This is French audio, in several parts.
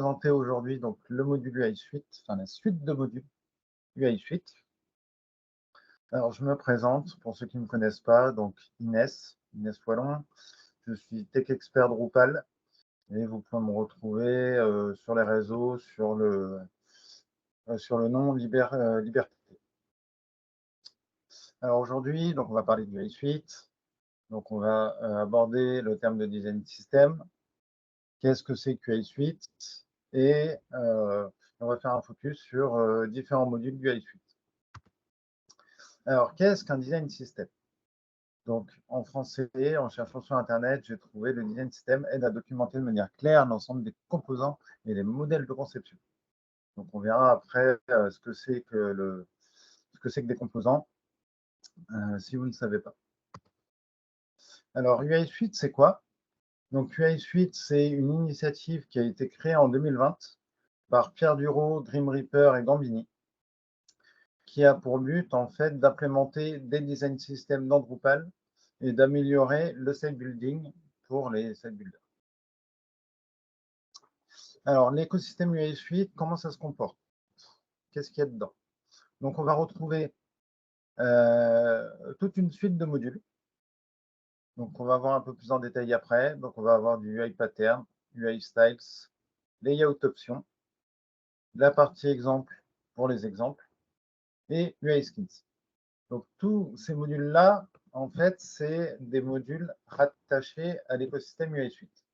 présenter aujourd'hui donc le module UI Suite, enfin la suite de modules UI Suite. Alors je me présente pour ceux qui ne me connaissent pas, donc Inès Poilon. Je suis tech expert Drupal et vous pouvez me retrouver sur les réseaux sur le nom Liberté. Alors aujourd'hui, donc on va parler du UI Suite. Donc on va aborder le terme de design system. Qu'est-ce que c'est que UI Suite? Et on va faire un focus sur différents modules du UI Suite. Alors, qu'est-ce qu'un design system? Donc, en français, en cherchant sur Internet, j'ai trouvé le design system aide à documenter de manière claire l'ensemble des composants et les modèles de conception. Donc, on verra après ce que c'est que des composants, si vous ne savez pas. Alors, UI Suite, c'est quoi? Donc, UI Suite, c'est une initiative qui a été créée en 2020 par Pierre Duro, Grim Reaper et Gambini, qui a pour but, en fait, d'implémenter des design systems dans Drupal et d'améliorer le site building pour les site builders. Alors, l'écosystème UI Suite, comment ça se comporte? Qu'est-ce qu'il y a dedans? Donc, on va retrouver toute une suite de modules. Donc, on va voir un peu plus en détail après. Donc, on va avoir du UI Pattern, UI Styles, Layout Options, la partie exemple pour les exemples et UI Skins. Donc, tous ces modules-là, en fait, c'est des modules rattachés à l'écosystème UI Suite.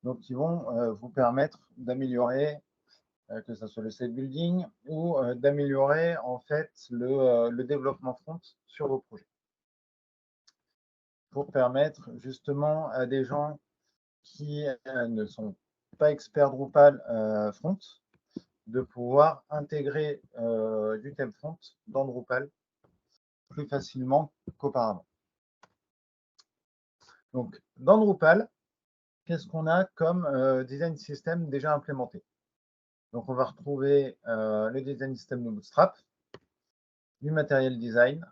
Donc, qui vont vous permettre d'améliorer, que ce soit le site building ou d'améliorer, en fait, le développement front sur vos projets. Pour permettre justement à des gens qui ne sont pas experts Drupal front de pouvoir intégrer du thème front dans Drupal plus facilement qu'auparavant. Donc, dans Drupal, qu'est-ce qu'on a comme design system déjà implémenté? Donc, on va retrouver le design system de Bootstrap, du matériel design,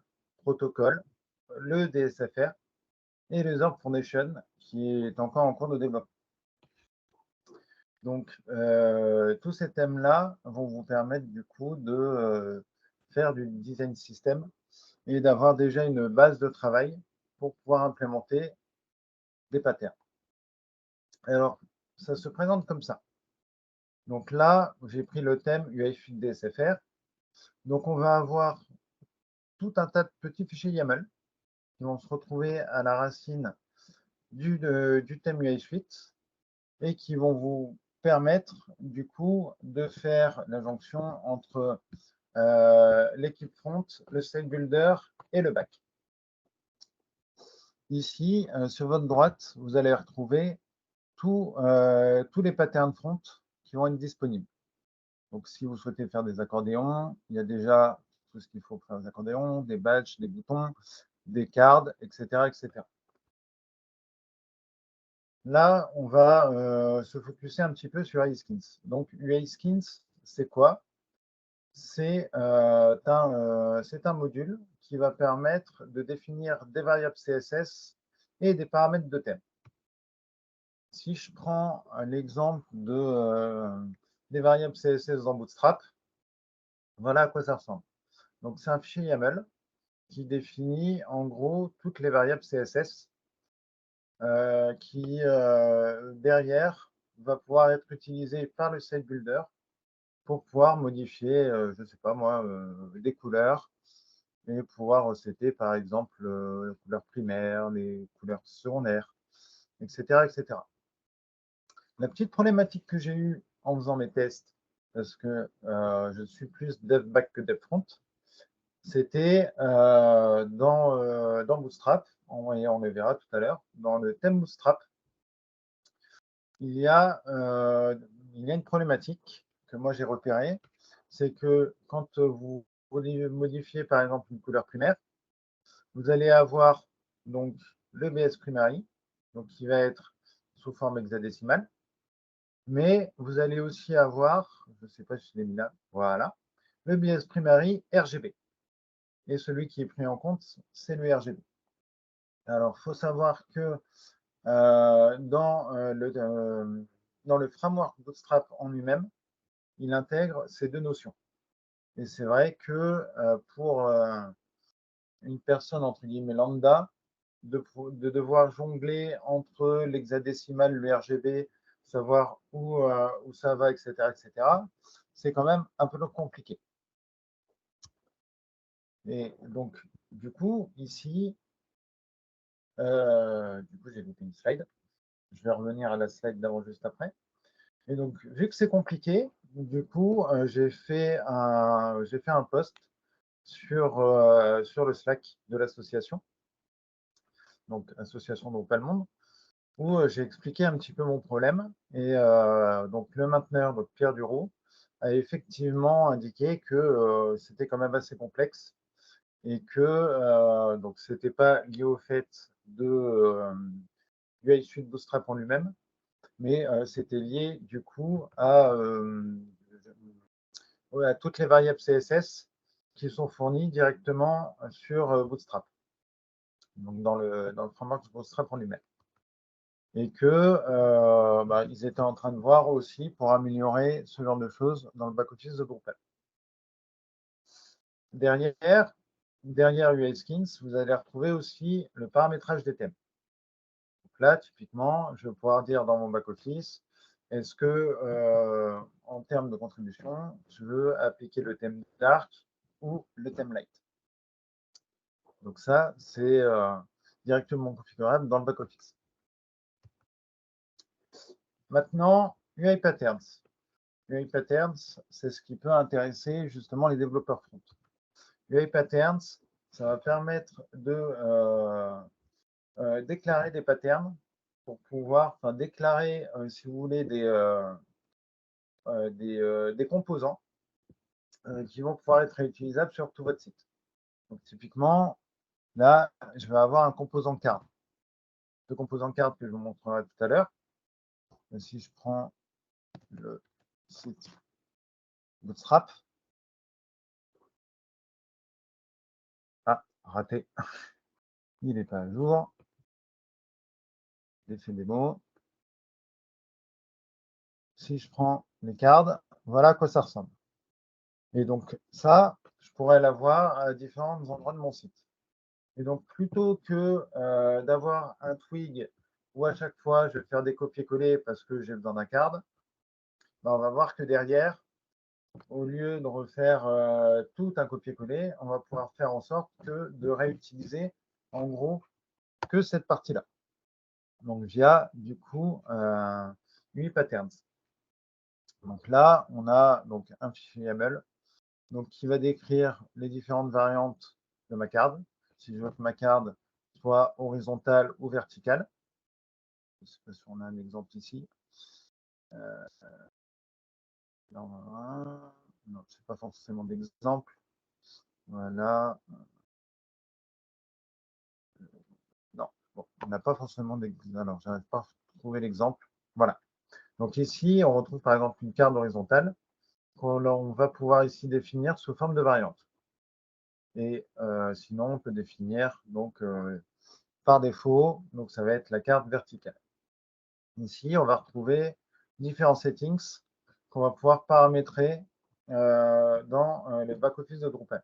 protocole, le DSFR et le Zork Foundation qui est encore en cours de développement. Donc, tous ces thèmes-là vont vous permettre du coup de faire du design system et d'avoir déjà une base de travail pour pouvoir implémenter des patterns. Alors, ça se présente comme ça. Donc là, j'ai pris le thème UI Suite DSFR. Donc, on va avoir tout un tas de petits fichiers YAML qui vont se retrouver à la racine du thème UI Suite et qui vont vous permettre du coup de faire la jonction entre l'équipe front, le site builder et le back. Ici, sur votre droite, vous allez retrouver tous les patterns front qui vont être disponibles. Donc, si vous souhaitez faire des accordéons, il y a déjà tout ce qu'il faut pour faire des accordéons, des badges, des boutons, des cards, etc., etc. Là, on va se focuser un petit peu sur UI Skins. Donc, UI Skins, c'est quoi? C'est un module qui va permettre de définir des variables CSS et des paramètres de thème. Si je prends l'exemple des variables CSS dans Bootstrap, voilà à quoi ça ressemble. Donc, c'est un fichier YAML qui définit en gros toutes les variables CSS qui, derrière, va pouvoir être utilisé par le site builder pour pouvoir modifier, je ne sais pas moi, des couleurs et pouvoir recéter par exemple les couleurs primaires, les couleurs secondaires, etc., etc. La petite problématique que j'ai eue en faisant mes tests, parce que je suis plus dev back que dev front, c'était dans Bootstrap, on le verra tout à l'heure, dans le thème Bootstrap, il y a une problématique que moi j'ai repérée, c'est que quand vous modifiez par exemple une couleur primaire, vous allez avoir donc le BS primary, donc qui va être sous forme hexadécimale, mais vous allez aussi avoir, je ne sais pas si je l'ai mis là, voilà, le BS primary RGB. Et celui qui est pris en compte, c'est le RGB. Alors, il faut savoir que dans dans le framework Bootstrap en lui-même, il intègre ces deux notions. Et c'est vrai que pour une personne entre guillemets lambda, de devoir jongler entre l'hexadécimal, le RGB, savoir où ça va, etc., c'est quand même un peu compliqué. Et donc, du coup, ici, j'ai loupé une slide. Je vais revenir à la slide d'avant juste après. Et donc, vu que c'est compliqué, du coup, j'ai fait un post sur le Slack de l'association, donc association Drupal Monde, où j'ai expliqué un petit peu mon problème. Et donc, le mainteneur, donc Pierre Dureau, a effectivement indiqué que c'était quand même assez complexe et que donc c'était pas lié au fait de UI Suite Bootstrap en lui-même, mais c'était lié du coup à toutes les variables CSS qui sont fournies directement sur Bootstrap, donc dans le framework Bootstrap en lui-même. Et que ils étaient en train de voir aussi pour améliorer ce genre de choses dans le back-office de Drupal. Derrière UI Skins, vous allez retrouver aussi le paramétrage des thèmes. Donc là, typiquement, je vais pouvoir dire dans mon back-office, est-ce que, en termes de contribution, je veux appliquer le thème Dark ou le thème Light. Donc ça, c'est directement configurable dans le back-office. Maintenant, UI Patterns. UI Patterns, c'est ce qui peut intéresser justement les développeurs front. UI Patterns, ça va permettre de déclarer des patterns pour pouvoir déclarer, si vous voulez, des composants qui vont pouvoir être réutilisables sur tout votre site. Donc, typiquement, là, je vais avoir un composant card. Le composant card que je vous montrerai tout à l'heure. Si je prends le site Bootstrap. Ah, raté. Il n'est pas à jour. L'effet démo. Si je prends les cards, voilà à quoi ça ressemble. Et donc, ça, je pourrais l'avoir à différents endroits de mon site. Et donc, plutôt que d'avoir un twig où à chaque fois je vais faire des copier-coller parce que j'ai besoin d'un card, on va voir que derrière, au lieu de refaire tout un copier-coller, on va pouvoir faire en sorte de réutiliser en gros que cette partie-là. Donc, via du coup UI Patterns. Donc là, on a donc un fichier YAML donc, qui va décrire les différentes variantes de ma card. Si je veux que ma card soit horizontale ou verticale. Je ne sais pas si on a un exemple ici. Non, ce n'est pas forcément d'exemple. Voilà. Non, bon, on n'a pas forcément d'exemple. Alors, je n'arrive pas à trouver l'exemple. Voilà. Donc ici, on retrouve par exemple une carte horizontale qu'on va pouvoir ici définir sous forme de variante. Et sinon, on peut définir donc par défaut, donc ça va être la carte verticale. Ici, on va retrouver différents settings qu'on va pouvoir paramétrer dans les back-office de Drupal.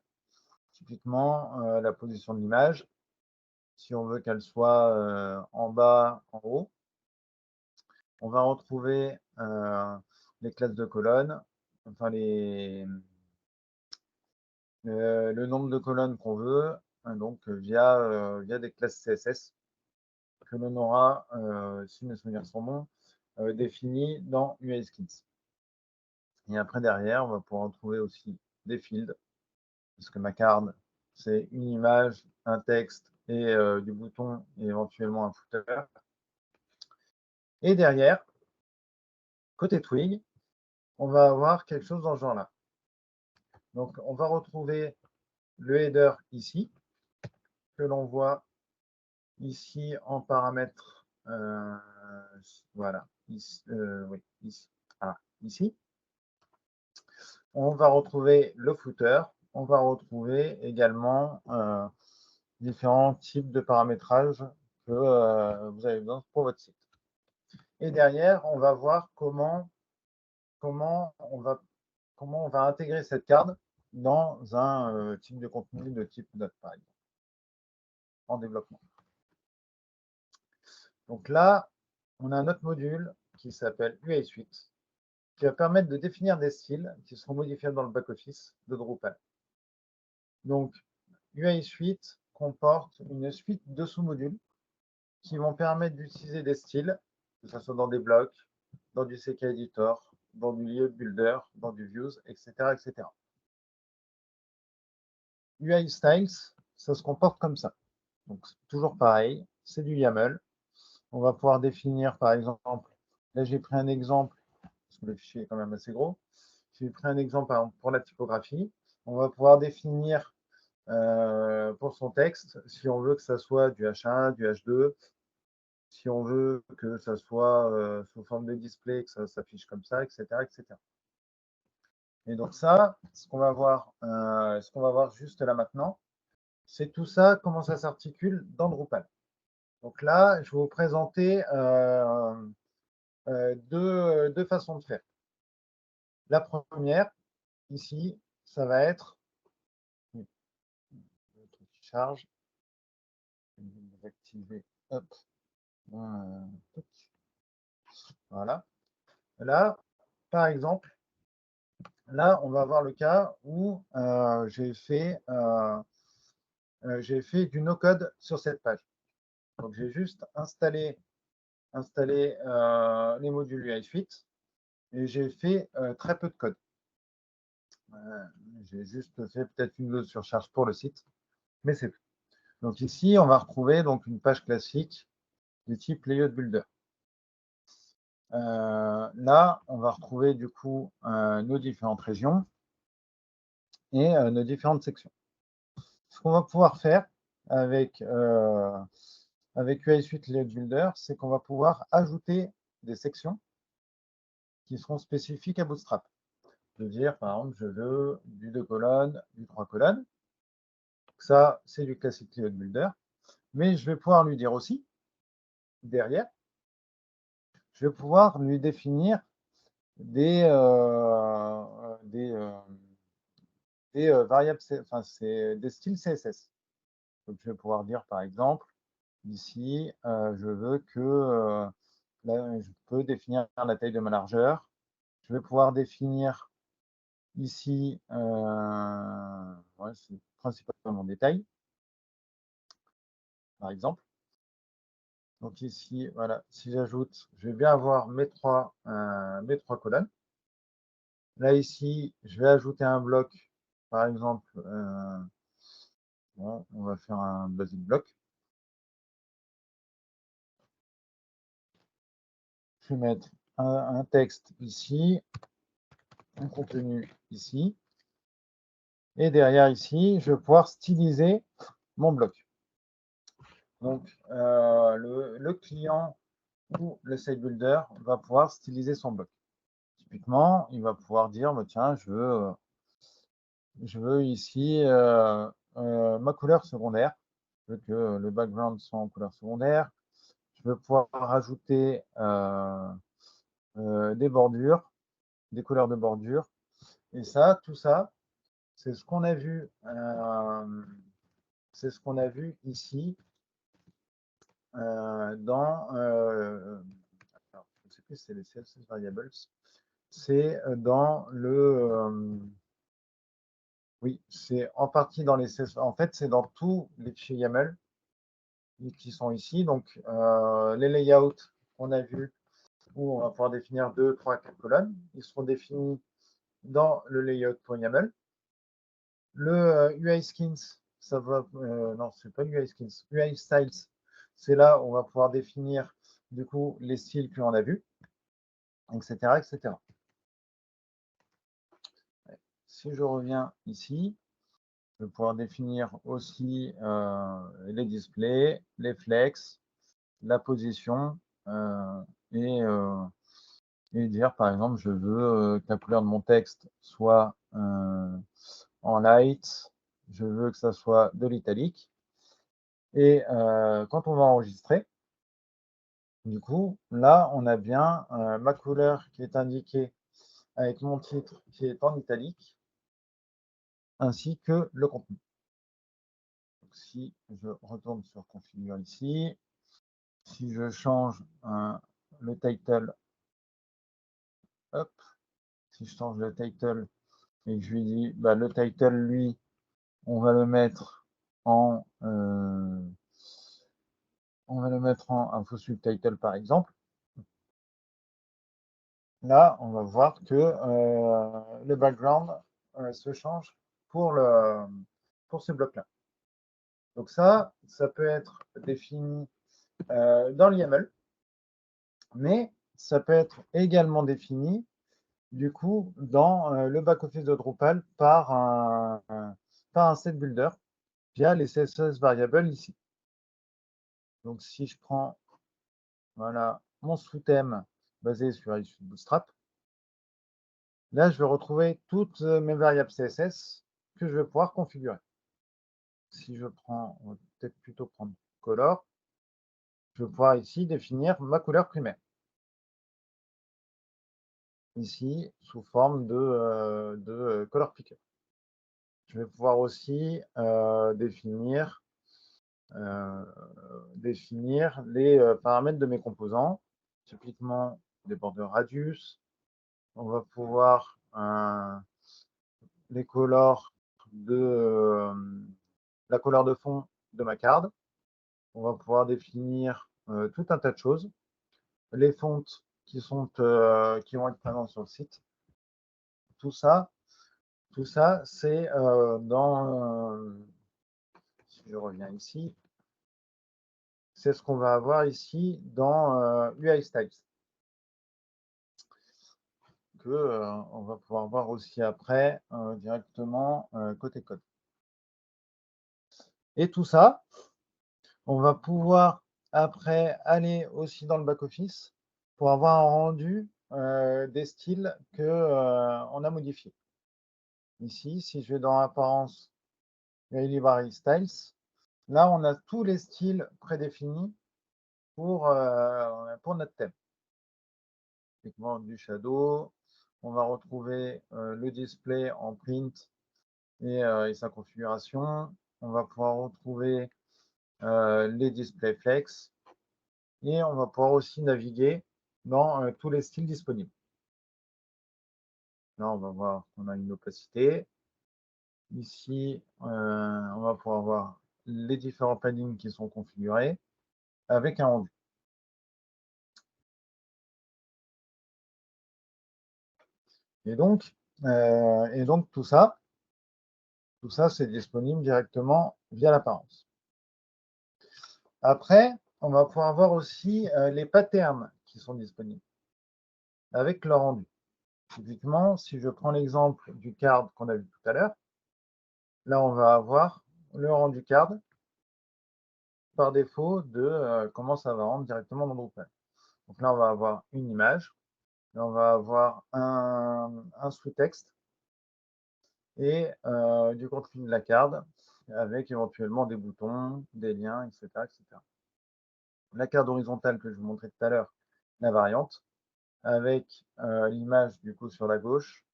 Typiquement, la position de l'image, si on veut qu'elle soit en bas, en haut. On va retrouver les classes de colonnes, enfin le nombre de colonnes qu'on veut, donc via des classes CSS que l'on aura, si mes souvenirs sont bons, définies dans UI Skins. Et après, derrière, on va pouvoir retrouver aussi des fields, parce que ma card, c'est une image, un texte et du bouton et éventuellement un footer. Et derrière, côté Twig, on va avoir quelque chose dans ce genre-là. Donc, on va retrouver le header ici, que l'on voit ici en paramètres. Voilà, ici, oui, ici. Ah, ici. On va retrouver le footer. On va retrouver également différents types de paramétrage que vous avez besoin pour votre site. Et derrière, on va voir comment on va intégrer cette carte dans un type de contenu de type note, par exemple, en développement. Donc là, on a un autre module qui s'appelle UI Suite, qui va permettre de définir des styles qui seront modifiables dans le back-office de Drupal. Donc, UI Suite comporte une suite de sous-modules qui vont permettre d'utiliser des styles, que ce soit dans des blocs, dans du CK Editor, dans du Layout Builder, dans du Views, etc., etc. UI Styles, ça se comporte comme ça. Donc, toujours pareil, c'est du YAML. On va pouvoir définir, par exemple, là j'ai pris un exemple, parce que le fichier est quand même assez gros. J'ai pris un exemple pour la typographie. On va pouvoir définir pour son texte, si on veut que ça soit du H1, du H2, si on veut que ça soit sous forme de display, que ça s'affiche comme ça, etc., etc. Et donc ça, ce qu'on va voir juste là maintenant, c'est tout ça, comment ça s'articule dans Drupal. Donc là, je vais vous présenter deux façons de faire. La première, ici, ça va être le truc qui charge. Je vais l'activer. Hop. Voilà. Là, par exemple, là, on va avoir le cas où j'ai fait du no-code sur cette page. Donc, j'ai juste installé les modules UI Suite et j'ai fait très peu de code. J'ai juste fait peut-être une load surcharge pour le site, mais c'est tout. Donc ici, on va retrouver donc une page classique du type Layout Builder. Là, on va retrouver du coup nos différentes régions et nos différentes sections. Ce qu'on va pouvoir faire avec UI Suite Layout Builder, c'est qu'on va pouvoir ajouter des sections qui seront spécifiques à Bootstrap. De dire, par exemple, je veux du 2 colonnes, du 3 colonnes. Ça, c'est du classique Layout Builder. Mais je vais pouvoir lui dire aussi, derrière, je vais pouvoir lui définir des variables, enfin, c'est des styles CSS. Donc, je vais pouvoir dire, par exemple, ici, je veux que là, je peux définir la taille de ma largeur. Je vais pouvoir définir ici, ouais, c'est principalement des tailles, par exemple. Donc ici, voilà, si j'ajoute, je vais bien avoir mes trois colonnes. Là, ici, je vais ajouter un bloc, par exemple, bon, on va faire un basic bloc. Je vais mettre un texte ici, un contenu ici. Et derrière ici, je vais pouvoir styliser mon bloc. Donc, le client ou le site builder va pouvoir styliser son bloc. Typiquement, il va pouvoir dire, bah, tiens, je veux ici ma couleur secondaire. Je veux que le background soit en couleur secondaire. Je veux pouvoir rajouter des bordures, des couleurs de bordure. Et ça, tout ça, c'est ce qu'on a vu, ici dans, alors, je ne sais plus si c'est les CSS variables, c'est dans oui, c'est en partie dans les CSS, en fait, c'est dans tous les fichiers YAML qui sont ici. Donc, les layouts qu'on a vus, où on va pouvoir définir 2, 3, 4 colonnes, ils seront définis dans le layout.yaml. Le UI skins, ça va, non, c'est pas UI skins, UI styles, c'est là où on va pouvoir définir du coup les styles que l'on a vus, etc., etc. Si je reviens ici, je vais pouvoir définir aussi les displays, les flex, la position et dire par exemple je veux que la couleur de mon texte soit en light, je veux que ça soit de l'italique. Et quand on va enregistrer, Du coup, là, on a bien ma couleur qui est indiquée avec mon titre qui est en italique, ainsi que le contenu. Donc, si je retourne sur configure ici, si je change le title, hop, si je change le title et que je lui dis, bah, le title, lui, on va le mettre en info subtitle par exemple. Là, on va voir que le background se change pour ce bloc-là. Donc ça peut être défini dans le YAML, mais ça peut être également défini du coup dans le back-office de Drupal par un set builder via les CSS variables ici. Donc si je prends voilà, mon sous-thème basé sur issue de Bootstrap, là je vais retrouver toutes mes variables CSS que je vais pouvoir configurer. Si je prends, on va peut-être plutôt prendre color, je vais pouvoir ici définir ma couleur primaire. Ici, sous forme de color picker. Je vais pouvoir aussi définir les paramètres de mes composants, typiquement des borders radius. On va pouvoir les colors de la couleur de fond de ma carte. On va pouvoir définir tout un tas de choses. Les fontes qui vont être présentes sur le site. Tout ça, c'est si je reviens ici, c'est ce qu'on va avoir ici dans UI Styles, que on va pouvoir voir aussi après directement côté code. Et tout ça, on va pouvoir après aller aussi dans le back-office pour avoir un rendu des styles qu'on a modifiés. Ici, si je vais dans Apparence, Library Styles, là, on a tous les styles prédéfinis pour notre thème. Typiquement du shadow, on va retrouver le display en print et sa configuration. On va pouvoir retrouver les display flex et on va pouvoir aussi naviguer dans tous les styles disponibles. Là, on va voir qu'on a une opacité. Ici, on va pouvoir voir les différents paddings qui sont configurés avec un rendu. Et donc tout ça, c'est disponible directement via l'apparence. Après, on va pouvoir voir aussi les patterns qui sont disponibles avec leur rendu. Typiquement, si je prends l'exemple du card qu'on a vu tout à l'heure, là, on va avoir le rendu card par défaut de comment ça va rendre directement dans Drupal. Donc là, on va avoir une image, là, on va avoir un sous-texte et du contenu de la carte avec éventuellement des boutons, des liens, etc. etc. La carte horizontale que je vous montrais tout à l'heure, la variante, avec l'image du coup sur la gauche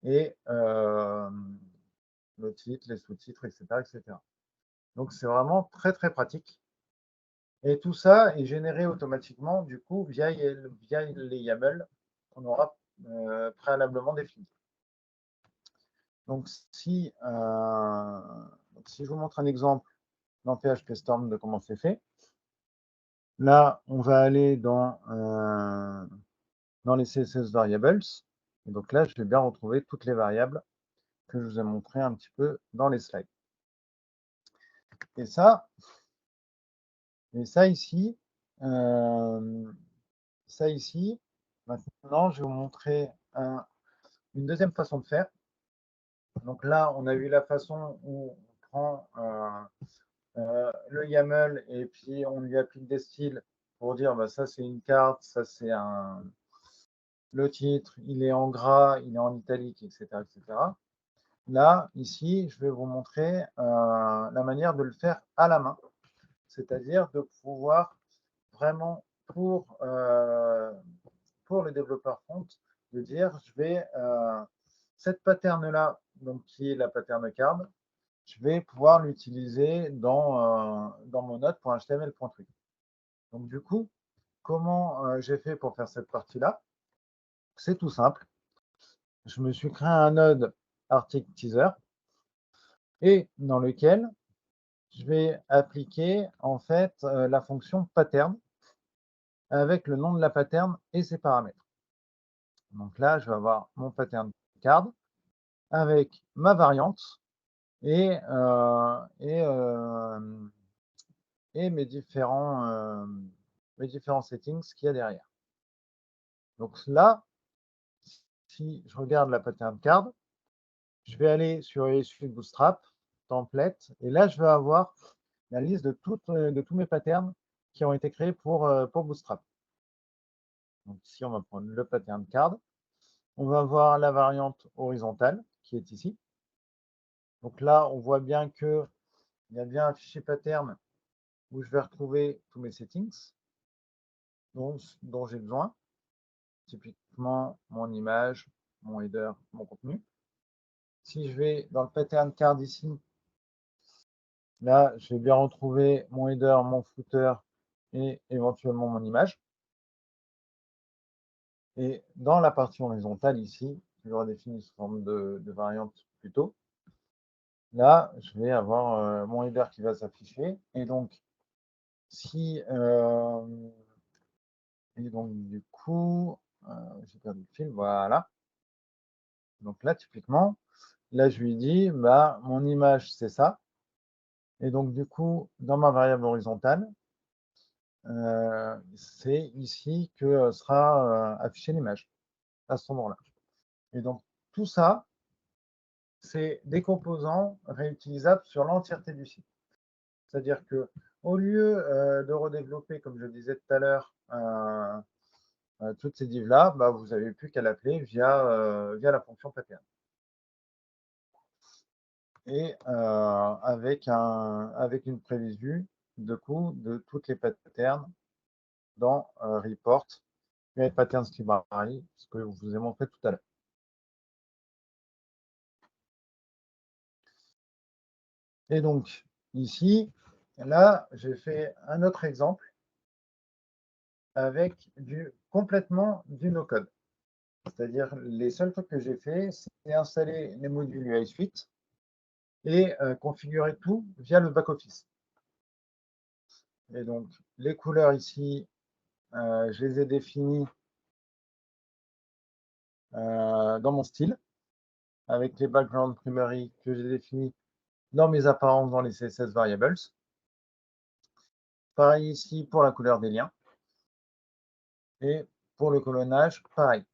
et le titre, les sous-titres, etc., etc. Donc c'est vraiment très très pratique. Et tout ça est généré automatiquement du coup via les YAML qu'on aura préalablement définis. Donc si je vous montre un exemple dans PHP Storm de comment c'est fait, là on va aller dans les CSS variables. Et donc là, je vais bien retrouver toutes les variables que je vous ai montrées un petit peu dans les slides. Et ça ici, maintenant, je vais vous montrer une deuxième façon de faire. Donc là, on a vu la façon où on prend le YAML et puis on lui applique des styles pour dire bah, ça c'est une carte, ça c'est le titre, il est en gras, il est en italique, etc. etc. Là, ici, je vais vous montrer la manière de le faire à la main, c'est-à-dire de pouvoir vraiment pour le développeur front de dire je vais cette pattern-là, donc qui est la pattern card, je vais pouvoir l'utiliser dans mon node.html.truc. Donc du coup, comment j'ai fait pour faire cette partie-là? C'est tout simple. Je me suis créé un node article teaser et dans lequel je vais appliquer en fait la fonction pattern avec le nom de la pattern et ses paramètres. Donc là, je vais avoir mon pattern card avec ma variante et, mes différents settings qu'il y a derrière. Donc là, si je regarde la pattern card, je vais aller sur Issue Bootstrap, template, et là, je vais avoir la liste de tous mes patterns qui ont été créés pour Bootstrap. Donc ici, on va prendre le pattern card. On va voir la variante horizontale qui est ici. Donc là, on voit bien qu'il y a bien un fichier pattern où je vais retrouver tous mes settings dont j'ai besoin. Typiquement, mon image, mon header, mon contenu. Si je vais dans le pattern card ici, là, je vais bien retrouver mon header, mon footer et éventuellement mon image. Et dans la partie horizontale ici, je l'aurai défini sous forme de variante plutôt. Là, je vais avoir mon header qui va s'afficher. Et donc, si et donc du coup, j'ai perdu le fil, voilà. Donc là, typiquement, là, je lui dis, bah, mon image, c'est ça. Et donc, du coup, dans ma variable horizontale, c'est ici que sera affichée l'image à ce moment-là. Et donc, tout ça, c'est des composants réutilisables sur l'entièreté du site. C'est-à-dire que au lieu de redévelopper, comme je disais tout à l'heure, toutes ces divs-là, bah, vous n'avez plus qu'à l'appeler via la fonction pattern. Et avec une prévue de coup de toutes les patterns dans report et patterns library, ce que je vous ai montré tout à l'heure. Et donc ici, là, j'ai fait un autre exemple avec complètement du no-code. C'est-à-dire les seuls trucs que j'ai fait, c'est installer les modules UI Suite et configurer tout via le back-office. Et donc les couleurs ici, je les ai définies dans mon style, avec les background primary que j'ai définis dans mes apparences dans les CSS variables. Pareil ici pour la couleur des liens. Et pour le colonnage, pareil.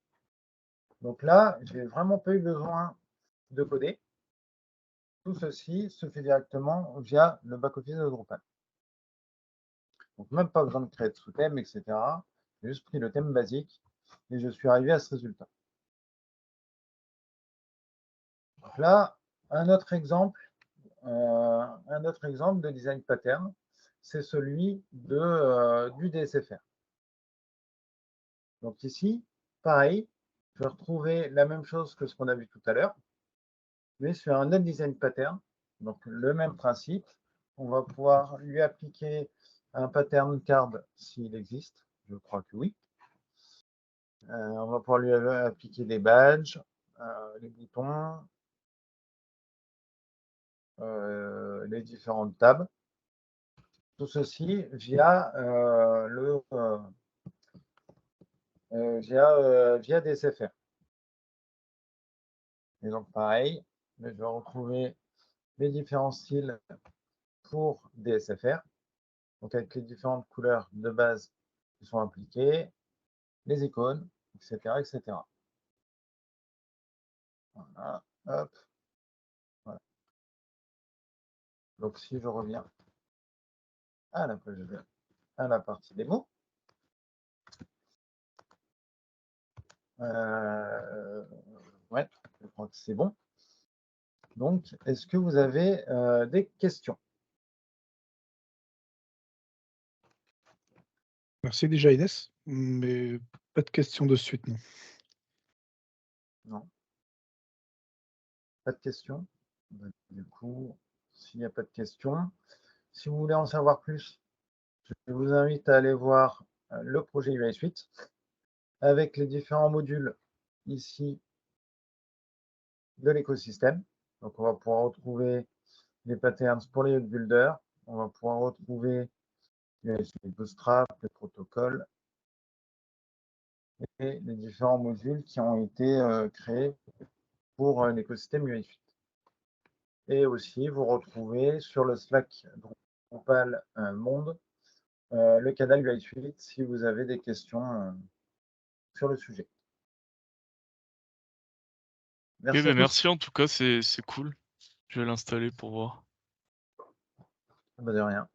Donc là, j'ai vraiment pas eu besoin de coder. Tout ceci se fait directement via le back-office de Drupal. Donc même pas besoin de créer de sous-thème, etc. J'ai juste pris le thème basique et je suis arrivé à ce résultat. Donc là, un autre exemple de design pattern, c'est celui du DSFR. Donc ici, pareil, je vais retrouver la même chose que ce qu'on a vu tout à l'heure, mais sur un autre design pattern. Donc le même principe, on va pouvoir lui appliquer un pattern card s'il existe, je crois que oui. On va pouvoir lui appliquer des badges, les boutons, les différentes tabs. Tout ceci via via DSFR. Et donc pareil, je vais retrouver les différents styles pour DSFR, donc avec les différentes couleurs de base qui sont appliquées, les icônes, etc. etc. Voilà, hop, voilà. Donc si je reviens à la page à la partie démo, ouais, je crois que c'est bon. Donc, est-ce que vous avez des questions? Merci déjà Inès, mais pas de questions de suite, non. Non, pas de questions? Bah, du coup, s'il n'y a pas de questions, si vous voulez en savoir plus, je vous invite à aller voir le projet UI Suite avec les différents modules ici de l'écosystème. Donc, on va pouvoir retrouver les patterns pour les builders. On va pouvoir retrouver les Bootstrap, les protocoles et les différents modules qui ont été créés pour l'écosystème UI. Et aussi, vous retrouvez sur le Slack Drupal Monde le canal UI si vous avez des questions sur le sujet. Ok, Merci à ben tous. merci en tout cas, c'est cool. Je vais l'installer pour voir. Bah, de rien.